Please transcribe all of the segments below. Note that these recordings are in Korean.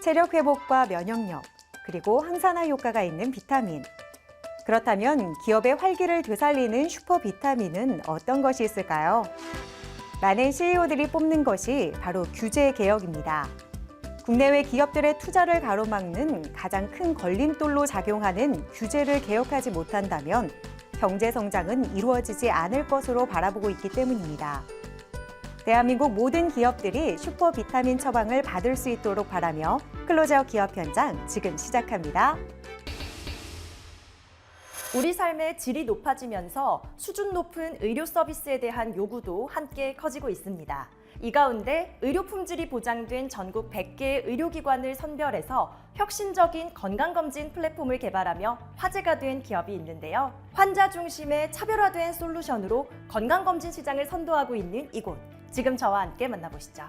체력 회복과 면역력, 그리고 항산화 효과가 있는 비타민. 그렇다면 기업의 활기를 되살리는 슈퍼 비타민은 어떤 것이 있을까요? 많은 CEO들이 뽑는 것이 바로 규제 개혁입니다. 국내외 기업들의 투자를 가로막는 가장 큰 걸림돌로 작용하는 규제를 개혁하지 못한다면 경제 성장은 이루어지지 않을 것으로 바라보고 있기 때문입니다. 대한민국 모든 기업들이 슈퍼 비타민 처방을 받을 수 있도록 바라며 클로즈아웃 기업 현장 지금 시작합니다. 우리 삶의 질이 높아지면서 수준 높은 의료 서비스에 대한 요구도 함께 커지고 있습니다. 이 가운데 의료 품질이 보장된 전국 100개의 의료기관을 선별해서 혁신적인 건강검진 플랫폼을 개발하며 화제가 된 기업이 있는데요. 환자 중심의 차별화된 솔루션으로 건강검진 시장을 선도하고 있는 이곳. 지금 저와 함께 만나보시죠.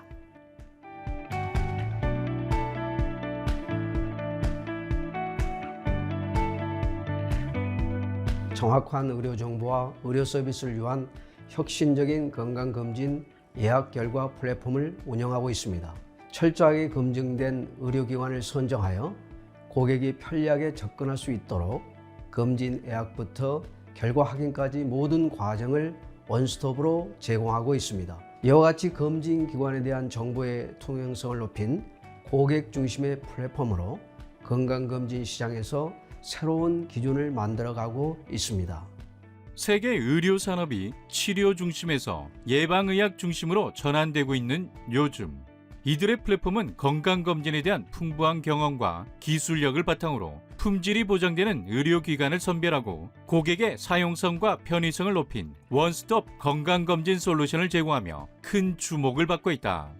정확한 의료 정보와 의료 서비스를 위한 혁신적인 건강검진 예약 결과 플랫폼을 운영하고 있습니다. 철저하게 검증된 의료기관을 선정하여 고객이 편리하게 접근할 수 있도록 검진 예약부터 결과 확인까지 모든 과정을 원스톱으로 제공하고 있습니다. 이와 같이 검진기관에 대한 정보의 투명성을 높인 고객 중심의 플랫폼으로 건강검진 시장에서 새로운 기준을 만들어가고 있습니다. 세계 의료 산업이 치료 중심에서 예방의학 중심으로 전환되고 있는 요즘, 이들의 플랫폼은 건강검진에 대한 풍부한 경험과 기술력을 바탕으로 품질이 보장되는 의료기관을 선별하고 고객의 사용성과 편의성을 높인 원스톱 건강검진 솔루션을 제공하며 큰 주목을 받고 있다.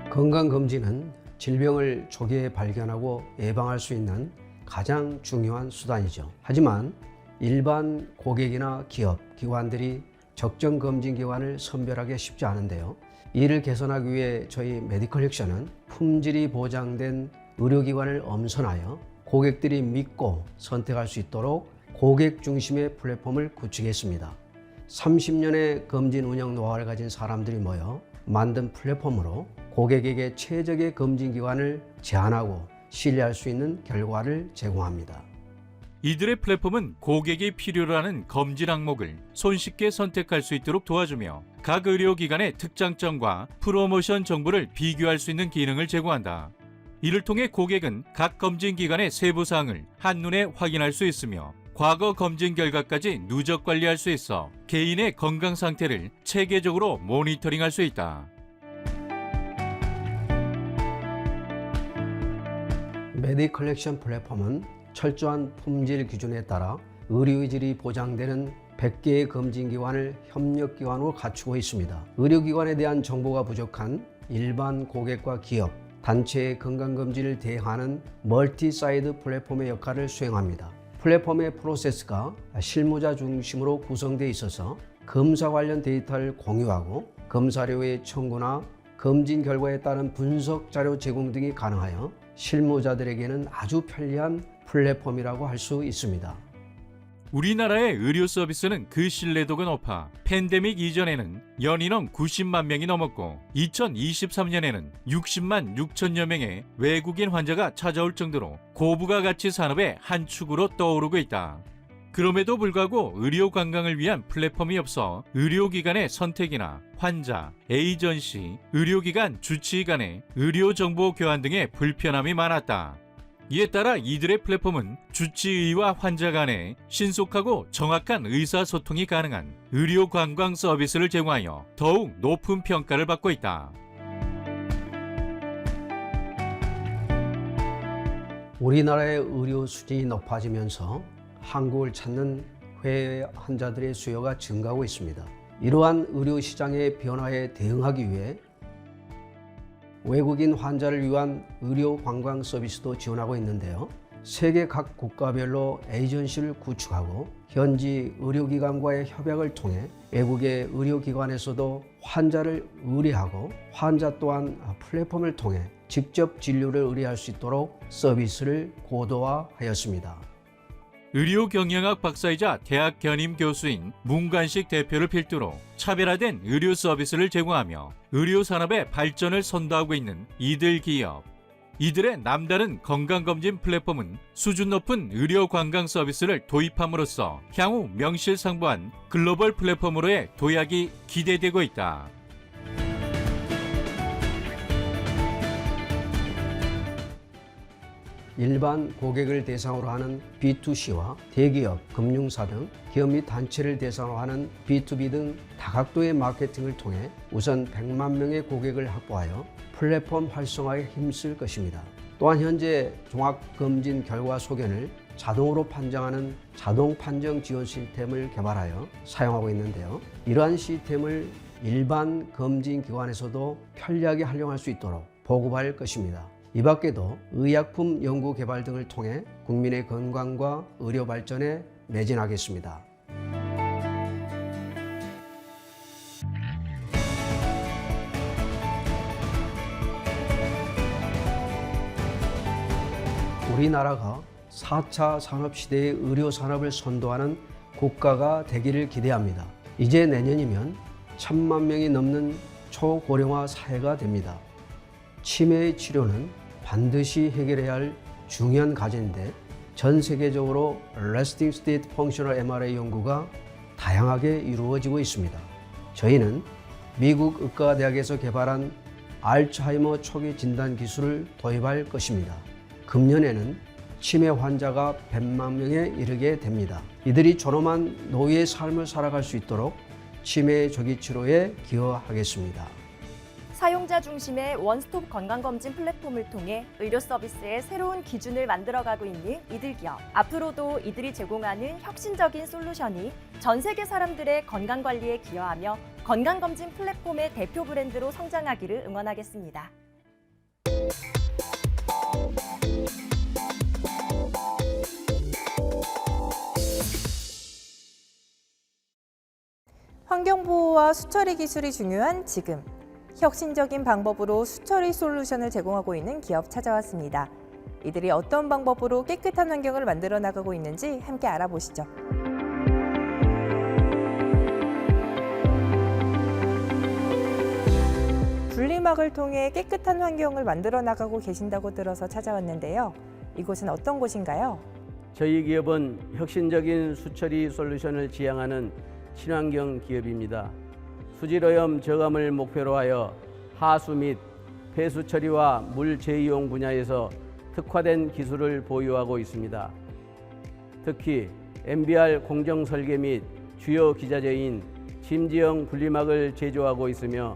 건강검진은 질병을 조기에 발견하고 예방할 수 있는 가장 중요한 수단이죠. 하지만 일반 고객이나 기업, 기관들이 적정 검진 기관을 선별하기 쉽지 않은데요. 이를 개선하기 위해 저희 메디컬 혁신은 품질이 보장된 의료기관을 엄선하여 고객들이 믿고 선택할 수 있도록 고객 중심의 플랫폼을 구축했습니다. 30년의 검진 운영 노하우를 가진 사람들이 모여 만든 플랫폼으로 고객에게 최적의 검진 기관을 제안하고 신뢰할 수 있는 결과를 제공합니다. 이들의 플랫폼은 고객이 필요로 하는 검진 항목을 손쉽게 선택할 수 있도록 도와주며 각 의료기관의 특장점과 프로모션 정보를 비교할 수 있는 기능을 제공한다. 이를 통해 고객은 각 검진기관의 세부사항을 한눈에 확인할 수 있으며 과거 검진 결과까지 누적 관리할 수 있어 개인의 건강 상태를 체계적으로 모니터링할 수 있다. 메디컬렉션 플랫폼은 철저한 품질 기준에 따라 의료의 질이 보장되는 100개의 검진기관을 협력기관으로 갖추고 있습니다. 의료기관에 대한 정보가 부족한 일반 고객과 기업, 단체의 건강검진을 대행하는 멀티사이드 플랫폼의 역할을 수행합니다. 플랫폼의 프로세스가 실무자 중심으로 구성되어 있어서 검사 관련 데이터를 공유하고 검사료의 청구나 검진 결과에 따른 분석 자료 제공 등이 가능하여 실무자들에게는 아주 편리한 플랫폼이라고 할 수 있습니다. 우리나라의 의료 서비스는 그 신뢰도가 높아 팬데믹 이전에는 연인원 90만 명이 넘었고 2023년에는 60만 6천여 명의 외국인 환자가 찾아올 정도로 고부가 가치 산업의 한 축으로 떠오르고 있다. 그럼에도 불구하고 의료 관광을 위한 플랫폼이 없어 의료기관의 선택이나 환자, 에이전시, 의료기관 주치의 간의 의료정보 교환 등의 불편함이 많았다. 이에 따라 이들의 플랫폼은 주치의와 환자 간의 신속하고 정확한 의사소통이 가능한 의료관광 서비스를 제공하여 더욱 높은 평가를 받고 있다. 우리나라의 의료 수준이 높아지면서 한국을 찾는 해외 환자들의 수요가 증가하고 있습니다. 이러한 의료 시장의 변화에 대응하기 위해 외국인 환자를 위한 의료 관광 서비스도 지원하고 있는데요. 세계 각 국가별로 에이전시를 구축하고 현지 의료기관과의 협약을 통해 외국의 의료기관에서도 환자를 의뢰하고 환자 또한 플랫폼을 통해 직접 진료를 의뢰할 수 있도록 서비스를 고도화하였습니다. 의료경영학 박사이자 대학 견임 교수인 문관식 대표를 필두로 차별화된 의료 서비스를 제공하며 의료산업의 발전을 선도하고 있는 이들 기업. 이들의 남다른 건강검진 플랫폼은 수준 높은 의료 관광 서비스를 도입함으로써 향후 명실상부한 글로벌 플랫폼으로의 도약이 기대되고 있다. 일반 고객을 대상으로 하는 B2C와 대기업, 금융사 등 기업 및 단체를 대상으로 하는 B2B 등 다각도의 마케팅을 통해 우선 100만 명의 고객을 확보하여 플랫폼 활성화에 힘쓸 것입니다. 또한 현재 종합검진 결과 소견을 자동으로 판정하는 자동 판정 지원 시스템을 개발하여 사용하고 있는데요. 이러한 시스템을 일반 검진 기관에서도 편리하게 활용할 수 있도록 보급할 것입니다. 이 밖에도 의약품 연구 개발 등을 통해 국민의 건강과 의료 발전에 매진하겠습니다. 우리나라가 4차 산업시대의 의료산업을 선도하는 국가가 되기를 기대합니다. 이제 내년이면 1,000만 명이 넘는 초고령화 사회가 됩니다. 치매의 치료는 반드시 해결해야 할 중요한 과제인데 전 세계적으로 Resting State Functional MRI 연구가 다양하게 이루어지고 있습니다. 저희는 미국 의과대학에서 개발한 알츠하이머 초기 진단 기술을 도입할 것입니다. 금년에는 치매 환자가 100만 명에 이르게 됩니다. 이들이 존엄한 노후의 삶을 살아갈 수 있도록 치매 조기 치료에 기여하겠습니다. 사용자 중심의 원스톱 건강검진 플랫폼을 통해 의료 서비스의 새로운 기준을 만들어가고 있는 이들 기업. 앞으로도 이들이 제공하는 혁신적인 솔루션이 전 세계 사람들의 건강관리에 기여하며 건강검진 플랫폼의 대표 브랜드로 성장하기를 응원하겠습니다. 환경보호와 수처리 기술이 중요한 지금. 혁신적인 방법으로 수처리 솔루션을 제공하고 있는 기업 찾아왔습니다. 이들이 어떤 방법으로 깨끗한 환경을 만들어 나가고 있는지 함께 알아보시죠. 분리막을 통해 깨끗한 환경을 만들어 나가고 계신다고 들어서 찾아왔는데요. 이곳은 어떤 곳인가요? 저희 기업은 혁신적인 수처리 솔루션을 지향하는 친환경 기업입니다. 수질오염 저감을 목표로 하여 하수 및 폐수 처리와 물 재이용 분야에서 특화된 기술을 보유하고 있습니다. 특히 MBR 공정 설계 및 주요 기자재인 짐지형 분리막을 제조하고 있으며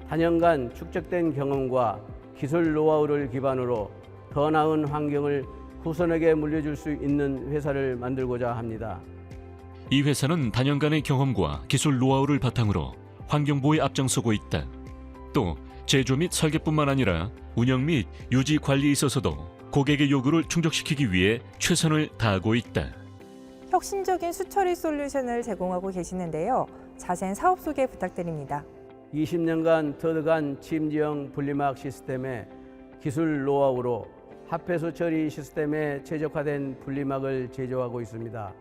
단연간 축적된 경험과 기술 노하우를 기반으로 더 나은 환경을 후손에게 물려줄 수 있는 회사를 만들고자 합니다. 이 회사는 단연간의 경험과 기술 노하우를 바탕으로 환경보호에 앞장서고 있다. 또 제조 및 설계뿐만 아니라 운영 및 유지 관리에 있어서도 고객의 요구를 충족시키기 위해 최선을 다하고 있다. 혁신적인 수처리 솔루션을 제공하고 계시는데요. 자세한 사업 소개 부탁드립니다. 20년간 터득한 짐지형 분리막 시스템의 기술 노하우로 합폐수 처리 시스템에 최적화된 분리막을 제조하고 있습니다.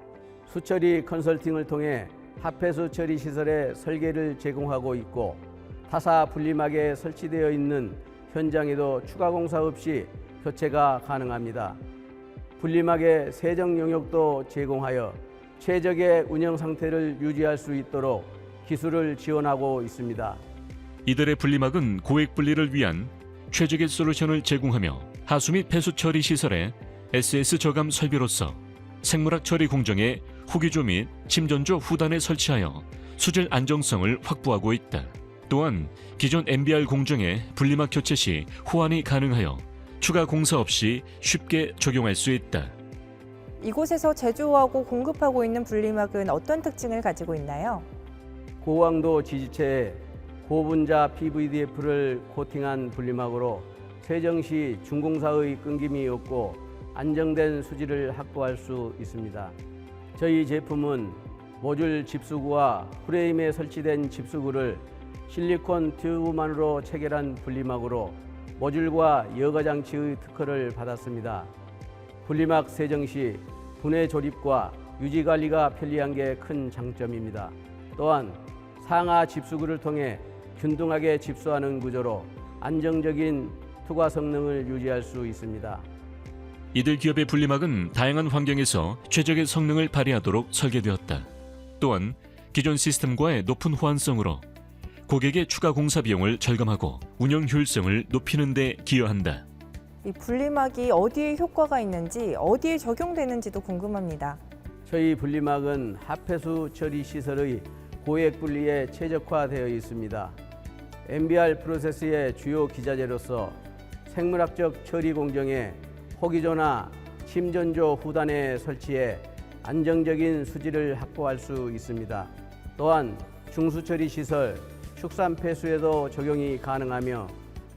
수처리 컨설팅을 통해 합폐수 처리 시설의 설계를 제공하고 있고 타사 분리막에 설치되어 있는 현장에도 추가 공사 없이 교체가 가능합니다. 분리막의 세정 용역도 제공하여 최적의 운영 상태를 유지할 수 있도록 기술을 지원하고 있습니다. 이들의 분리막은 고액 분리를 위한 최적의 솔루션을 제공하며 하수 및 폐수 처리 시설에 SS 저감 설비로서 생물학 처리 공정에 후기조 및 침전조 후단에 설치하여 수질 안정성을 확보하고 있다. 또한 기존 MBR 공정에 분리막 교체 시 호환이 가능하여 추가 공사 없이 쉽게 적용할 수 있다. 이곳에서 제조하고 공급하고 있는 분리막은 어떤 특징을 가지고 있나요? 고강도 지지체에 고분자 PVDF를 코팅한 분리막으로 세정 시 준공사의 끊김이 없고 안정된 수질을 확보할 수 있습니다. 저희 제품은 모듈 집수구와 프레임에 설치된 집수구를 실리콘 튜브만으로 체결한 분리막으로 모듈과 여과장치의 특허를 받았습니다. 분리막 세정 시 분해 조립과 유지 관리가 편리한 게 큰 장점입니다. 또한 상하 집수구를 통해 균등하게 집수하는 구조로 안정적인 투과 성능을 유지할 수 있습니다. 이들 기업의 분리막은 다양한 환경에서 최적의 성능을 발휘하도록 설계되었다. 또한 기존 시스템과의 높은 호환성으로 고객의 추가 공사 비용을 절감하고 운영 효율성을 높이는 데 기여한다. 이 분리막이 어디에 효과가 있는지, 어디에 적용되는지도 궁금합니다. 저희 분리막은 하폐수 처리 시설의 고액 분리에 최적화되어 있습니다. MBR 프로세스의 주요 기자재로서 생물학적 처리 공정에 호기조나 침전조 후단에 설치해 안정적인 수질을 확보할 수 있습니다. 또한 중수처리 시설, 축산 폐수에도 적용이 가능하며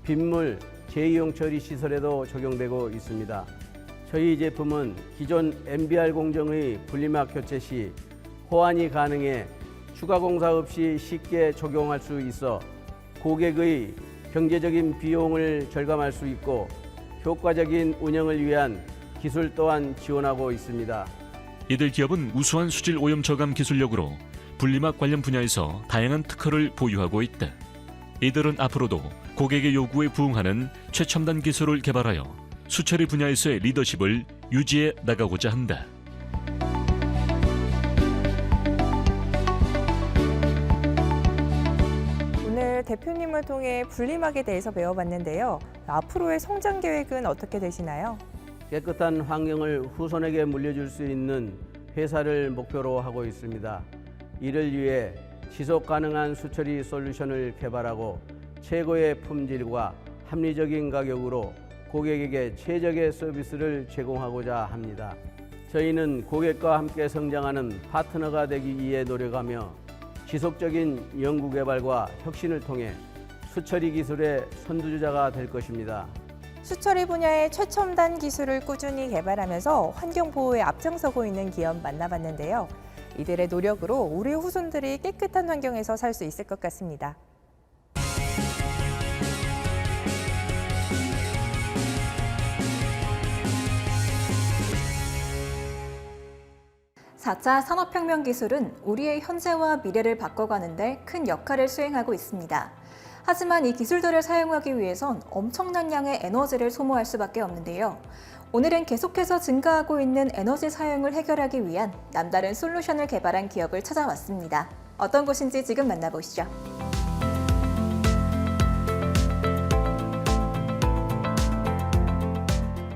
빗물 재이용 처리 시설에도 적용되고 있습니다. 저희 제품은 기존 MBR 공정의 분리막 교체 시 호환이 가능해 추가 공사 없이 쉽게 적용할 수 있어 고객의 경제적인 비용을 절감할 수 있고 효과적인 운영을 위한 기술 또한 지원하고 있습니다. 이들 기업은 우수한 수질 오염 저감 기술력으로 분리막 관련 분야에서 다양한 특허를 보유하고 있다. 이들은 앞으로도 고객의 요구에 부응하는 최첨단 기술을 개발하여 수처리 분야에서의 리더십을 유지해 나가고자 한다. 오늘 대표님을 통해 분리막에 대해서 배워봤는데요. 앞으로의 성장 계획은 어떻게 되시나요? 깨끗한 환경을 후손에게 물려줄 수 있는 회사를 목표로 하고 있습니다. 이를 위해 지속 가능한 수처리 솔루션을 개발하고 최고의 품질과 합리적인 가격으로 고객에게 최적의 서비스를 제공하고자 합니다. 저희는 고객과 함께 성장하는 파트너가 되기 위해 노력하며 지속적인 연구개발과 혁신을 통해 수처리 기술의 선두주자가 될 것입니다. 수처리 분야의 최첨단 기술을 꾸준히 개발하면서 환경 보호에 앞장서고 있는 기업 만나봤는데요. 이들의 노력으로 우리 후손들이 깨끗한 환경에서 살 수 있을 것 같습니다. 4차 산업혁명 기술은 우리의 현재와 미래를 바꿔가는 데 큰 역할을 수행하고 있습니다. 하지만 이 기술들을 사용하기 위해선 엄청난 양의 에너지를 소모할 수밖에 없는데요. 오늘은 계속해서 증가하고 있는 에너지 사용을 해결하기 위한 남다른 솔루션을 개발한 기업을 찾아왔습니다. 어떤 곳인지 지금 만나보시죠.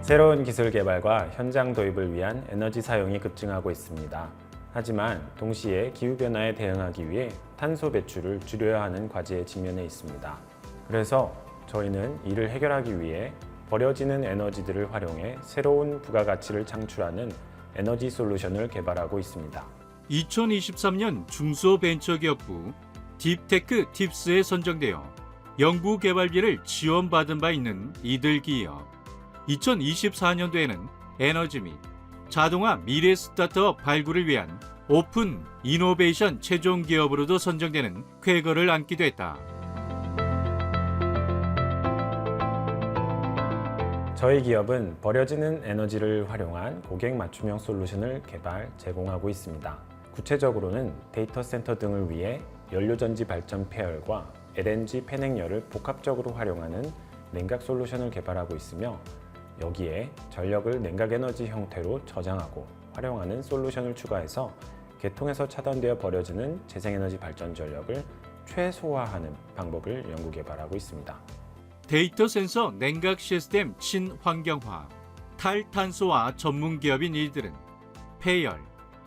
새로운 기술 개발과 현장 도입을 위한 에너지 사용이 급증하고 있습니다. 하지만 동시에 기후변화에 대응하기 위해 탄소 배출을 줄여야 하는 과제에 직면해 있습니다. 그래서 저희는 이를 해결하기 위해 버려지는 에너지들을 활용해 새로운 부가가치를 창출하는 에너지 솔루션을 개발하고 있습니다. 2023년 중소벤처기업부 딥테크 팁스에 선정되어 연구개발비를 지원받은 바 있는 이들 기업. 2024년도에는 에너지 및 자동화 미래 스타트업 발굴을 위한 오픈 이노베이션 최종 기업으로도 선정되는 쾌거를 안기도 했다. 저희 기업은 버려지는 에너지를 활용한 고객 맞춤형 솔루션을 개발, 제공하고 있습니다. 구체적으로는 데이터 센터 등을 위해 연료전지 발전 폐열과 LNG 패넥열을 복합적으로 활용하는 냉각 솔루션을 개발하고 있으며 여기에 전력을 냉각 에너지 형태로 저장하고 활용하는 솔루션을 추가해서 개통에서 차단되어 버려지는 재생에너지 발전 전력을 최소화하는 방법을 연구 개발하고 있습니다. 데이터 센서 냉각 시스템 친환경화, 탈탄소화 전문 기업인 이들은 폐열,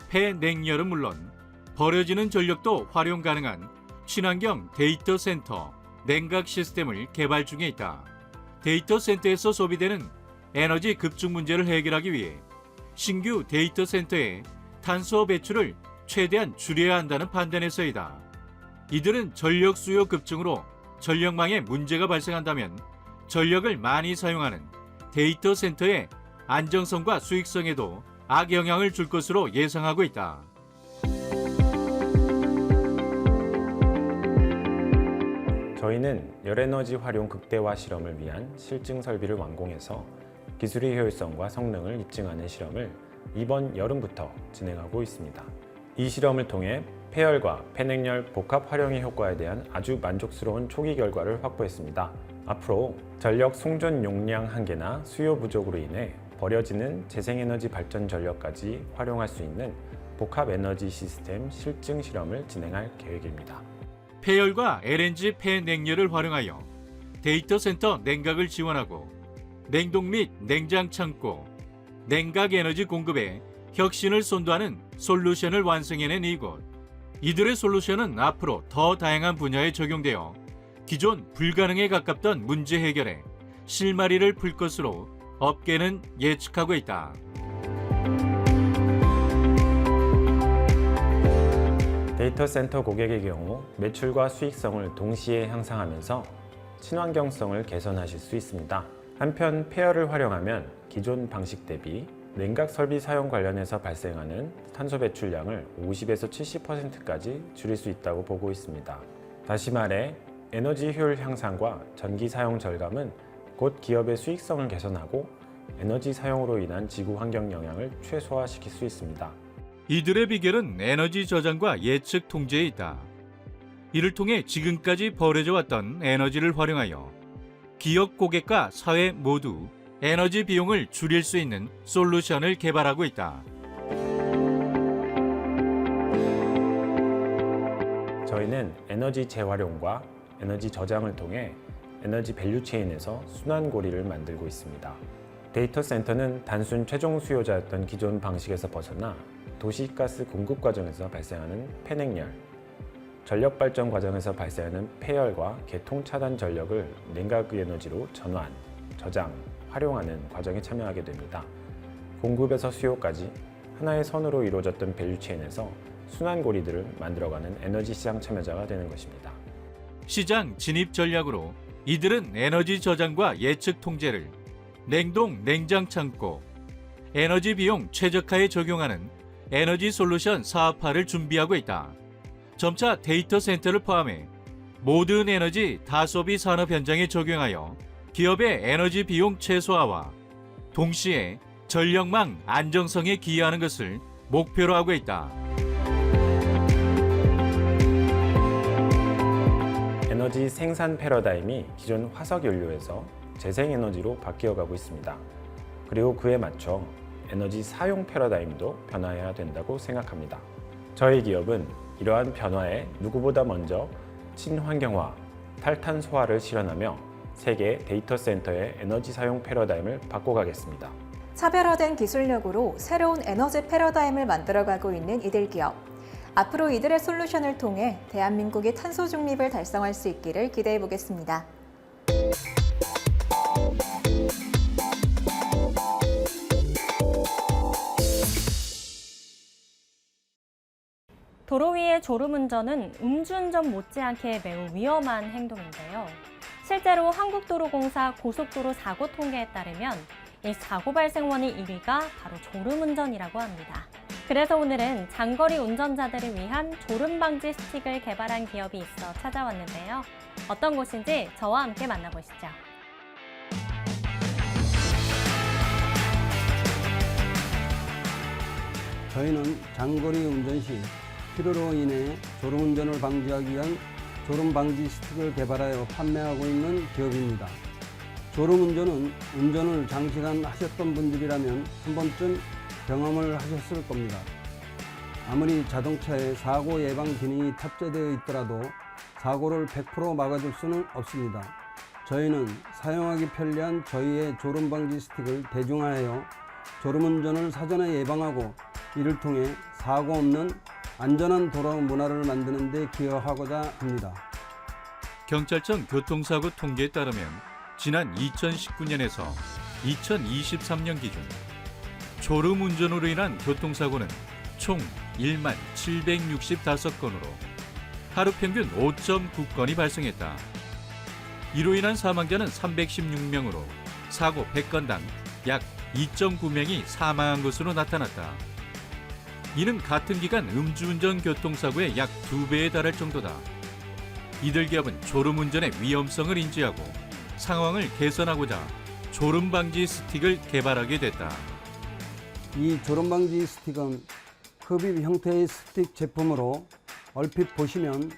폐냉열은 물론 버려지는 전력도 활용 가능한 친환경 데이터 센터 냉각 시스템을 개발 중에 있다. 데이터 센터에서 소비되는 에너지 급증 문제를 해결하기 위해 신규 데이터 센터의 탄소 배출을 최대한 줄여야 한다는 판단에서이다. 이들은 전력 수요 급증으로 전력망에 문제가 발생한다면 전력을 많이 사용하는 데이터 센터의 안정성과 수익성에도 악영향을 줄 것으로 예상하고 있다. 저희는 열에너지 활용 극대화 실험을 위한 실증 설비를 완공해서 기술의 효율성과 성능을 입증하는 실험을 이번 여름부터 진행하고 있습니다. 이 실험을 통해 폐열과 폐냉열 복합 활용의 효과에 대한 아주 만족스러운 초기 결과를 확보했습니다. 앞으로 전력 송전 용량 한계나 수요 부족으로 인해 버려지는 재생에너지 발전 전력까지 활용할 수 있는 복합 에너지 시스템 실증 실험을 진행할 계획입니다. 폐열과 LNG 폐냉열을 활용하여 데이터 센터 냉각을 지원하고 냉동 및 냉장 창고, 냉각 에너지 공급에 혁신을 선도하는 솔루션을 완성해낸 이곳. 이들의 솔루션은 앞으로 더 다양한 분야에 적용되어 기존 불가능에 가깝던 문제 해결에 실마리를 풀 것으로 업계는 예측하고 있다. 데이터 센터 고객의 경우 매출과 수익성을 동시에 향상하면서 친환경성을 개선하실 수 있습니다. 한편 폐열을 활용하면 기존 방식 대비 냉각 설비 사용 관련해서 발생하는 탄소 배출량을 50에서 70%까지 줄일 수 있다고 보고 있습니다. 다시 말해 에너지 효율 향상과 전기 사용 절감은 곧 기업의 수익성을 개선하고 에너지 사용으로 인한 지구 환경 영향을 최소화시킬 수 있습니다. 이들의 비결은 에너지 저장과 예측 통제에 있다. 이를 통해 지금까지 버려져 왔던 에너지를 활용하여 기업 고객과 사회 모두 에너지 비용을 줄일 수 있는 솔루션을 개발하고 있다. 저희는 에너지 재활용과 에너지 저장을 통해 에너지 밸류체인에서 순환고리를 만들고 있습니다. 데이터 센터는 단순 최종 수요자였던 기존 방식에서 벗어나 도시가스 공급 과정에서 발생하는 폐냉열, 전력 발전 과정에서 발생하는 폐열과 개통 차단 전력을 냉각 에너지로 전환, 저장, 활용하는 과정에 참여하게 됩니다. 공급에서 수요까지 하나의 선으로 이루어졌던 밸류체인에서 순환고리들을 만들어가는 에너지 시장 참여자가 되는 것입니다. 시장 진입 전략으로 이들은 에너지 저장과 예측 통제를 냉동 냉장 창고, 에너지 비용 최적화에 적용하는 에너지 솔루션 사업화를 준비하고 있다. 점차 데이터 센터를 포함해 모든 에너지 다소비 산업 현장에 적용하여 기업의 에너지 비용 최소화와 동시에 전력망 안정성에 기여하는 것을 목표로 하고 있다. 에너지 생산 패러다임이 기존 화석 연료에서 재생에너지로 바뀌어가고 있습니다. 그리고 그에 맞춰 에너지 사용 패러다임도 변화해야 된다고 생각합니다. 저희 기업은 이러한 변화에 누구보다 먼저 친환경화, 탈탄소화를 실현하며 세계 데이터 센터의 에너지 사용 패러다임을 바꿔가겠습니다. 차별화된 기술력으로 새로운 에너지 패러다임을 만들어가고 있는 이들 기업. 앞으로 이들의 솔루션을 통해 대한민국이 탄소 중립을 달성할 수 있기를 기대해 보겠습니다. 도로 위의 졸음운전은 음주운전 못지않게 매우 위험한 행동인데요. 실제로 한국도로공사 고속도로 사고 통계에 따르면 이 사고 발생 원인 1위가 바로 졸음운전이라고 합니다. 그래서 오늘은 장거리 운전자들을 위한 졸음 방지 스틱을 개발한 기업이 있어 찾아왔는데요. 어떤 곳인지 저와 함께 만나보시죠. 저희는 장거리 운전 시 피로로 인해 졸음운전을 방지하기 위한 졸음 방지 스틱을 개발하여 판매하고 있는 기업입니다. 졸음운전은 운전을 장시간 하셨던 분들이라면 한 번쯤 경험을 하셨을 겁니다. 아무리 자동차에 사고 예방 기능이 탑재되어 있더라도 사고를 100% 막아줄 수는 없습니다. 저희는 사용하기 편리한 저희의 졸음 방지 스틱을 대중화하여 졸음운전을 사전에 예방하고 이를 통해 사고 없는 안전한 도로 문화를 만드는 데 기여하고자 합니다. 경찰청 교통사고 통계에 따르면 지난 2019년에서 2023년 기준 졸음 운전으로 인한 교통사고는 총 1만 765건으로 하루 평균 5.9건이 발생했다. 이로 인한 사망자는 316명으로 사고 100건당 약 2.9명이 사망한 것으로 나타났다. 이는 같은 기간 음주운전 교통사고의 약 2배에 달할 정도다. 이들 기업은 졸음운전의 위험성을 인지하고 상황을 개선하고자 졸음방지 스틱을 개발하게 됐다. 이 졸음방지 스틱은 흡입 형태의 스틱 제품으로 얼핏 보시면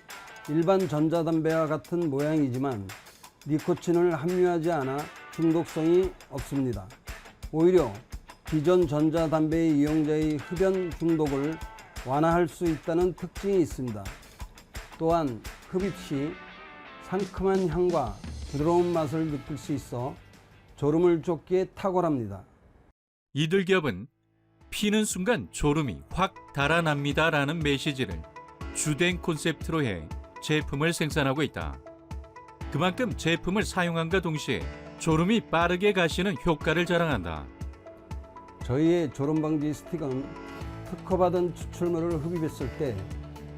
일반 전자담배와 같은 모양이지만 니코틴을 함유하지 않아 중독성이 없습니다. 오히려 기존 전자담배 이용자의 흡연 중독을 완화할 수 있다는 특징이 있습니다. 또한 흡입 시 상큼한 향과 부드러운 맛을 느낄 수 있어 졸음을 쫓기에 탁월합니다. 이들 기업은 피는 순간 졸음이 확 달아납니다라는 메시지를 주된 콘셉트로 해 제품을 생산하고 있다. 그만큼 제품을 사용함과 동시에 졸음이 빠르게 가시는 효과를 자랑한다. 저희의 졸음방지 스틱은 특허받은 추출물을 흡입했을 때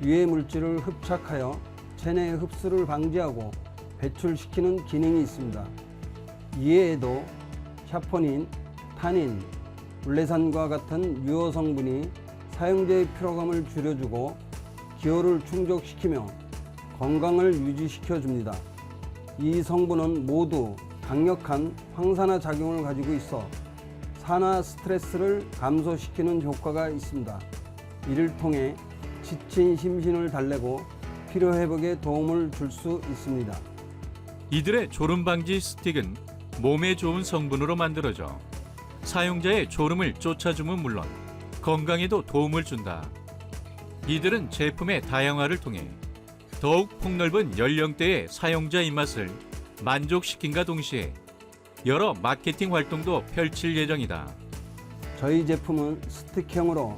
유해 물질을 흡착하여 체내 흡수를 방지하고 배출시키는 기능이 있습니다. 이외에도 샤포닌, 타닌, 울레산과 같은 유효 성분이 사용자의 피로감을 줄여주고 기호를 충족시키며 건강을 유지시켜 줍니다. 이 성분은 모두 강력한 항산화 작용을 가지고 있어 산화 스트레스를 감소시키는 효과가 있습니다. 이를 통해 지친 심신을 달래고 피로 회복에 도움을 줄 수 있습니다. 이들의 졸음 방지 스틱은 몸에 좋은 성분으로 만들어져 사용자의 졸음을 쫓아주면 물론 건강에도 도움을 준다. 이들은 제품의 다양화를 통해 더욱 폭넓은 연령대의 사용자 입맛을 만족시킨과 동시에 여러 마케팅 활동도 펼칠 예정이다. 저희 제품은 스틱형으로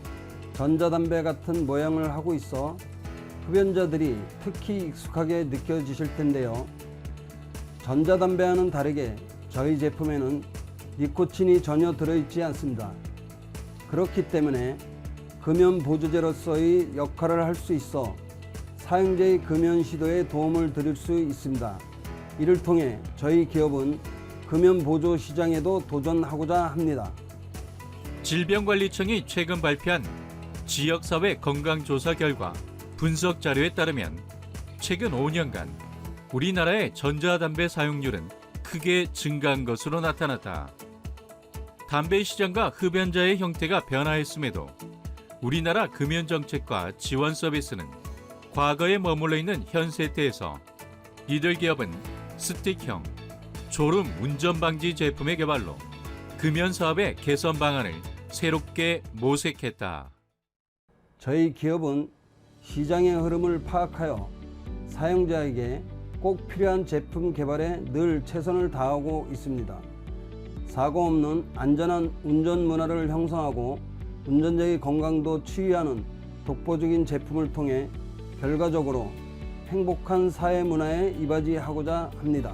전자담배 같은 모양을 하고 있어 흡연자들이 특히 익숙하게 느껴지실 텐데요. 전자담배와는 다르게 저희 제품에는 니코틴이 전혀 들어있지 않습니다. 그렇기 때문에 금연 보조제로서의 역할을 할 수 있어 사용자의 금연 시도에 도움을 드릴 수 있습니다. 이를 통해 저희 기업은 금연 보조 시장에도 도전하고자 합니다. 질병관리청이 최근 발표한 지역사회 건강조사 결과 분석 자료에 따르면 최근 5년간 우리나라의 전자담배 사용률은 크게 증가한 것으로 나타났다. 담배 시장과 흡연자의 형태가 변화했음에도 우리나라 금연정책과 지원 서비스는 과거에 머물러 있는 현 세태에서 이들 기업은 스틱형 졸음 운전방지 제품의 개발로 금연 사업의 개선 방안을 새롭게 모색했다. 저희 기업은 시장의 흐름을 파악하여 사용자에게 꼭 필요한 제품 개발에 늘 최선을 다하고 있습니다. 사고 없는 안전한 운전 문화를 형성하고 운전자의 건강도 치유하는 독보적인 제품을 통해 결과적으로 행복한 사회 문화에 이바지하고자 합니다.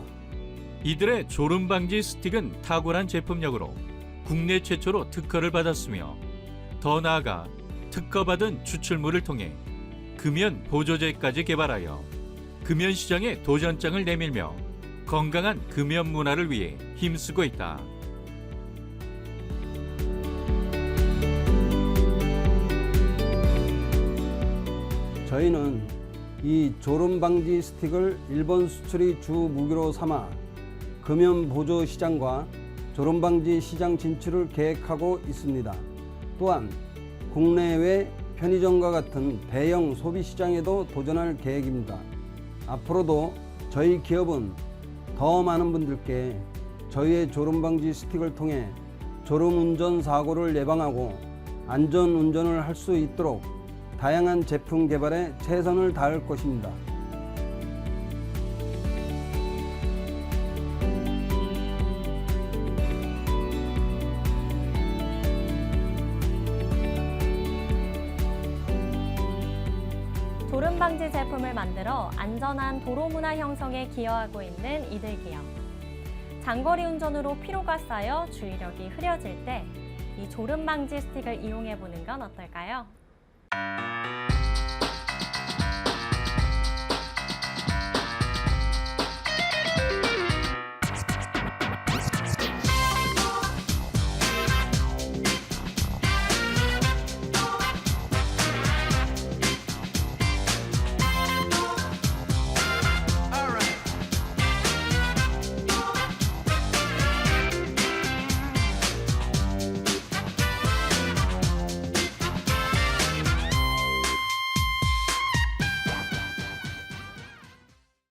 이들의 졸음 방지 스틱은 탁월한 제품력으로 국내 최초로 특허를 받았으며 더 나아가 특허받은 추출물을 통해 금연 보조제까지 개발하여 금연 시장에 도전장을 내밀며 건강한 금연 문화를 위해 힘쓰고 있다. 저희는 이 졸음 방지 스틱을 일본 수출이 주 무기로 삼아 금연 보조 시장과 졸음 방지 시장 진출을 계획하고 있습니다. 또한 국내외 편의점과 같은 대형 소비 시장에도 도전할 계획입니다. 앞으로도 저희 기업은 더 많은 분들께 저희의 졸음 방지 스틱을 통해 졸음 운전 사고를 예방하고 안전 운전을 할 수 있도록 다양한 제품 개발에 최선을 다할 것입니다. 졸음 방지 제품을 만들어 안전한 도로 문화 형성에 기여하고 있는 이들 기업. 장거리 운전으로 피로가 쌓여 주의력이 흐려질 때 이 졸음 방지 스틱을 이용해 보는 건 어떨까요?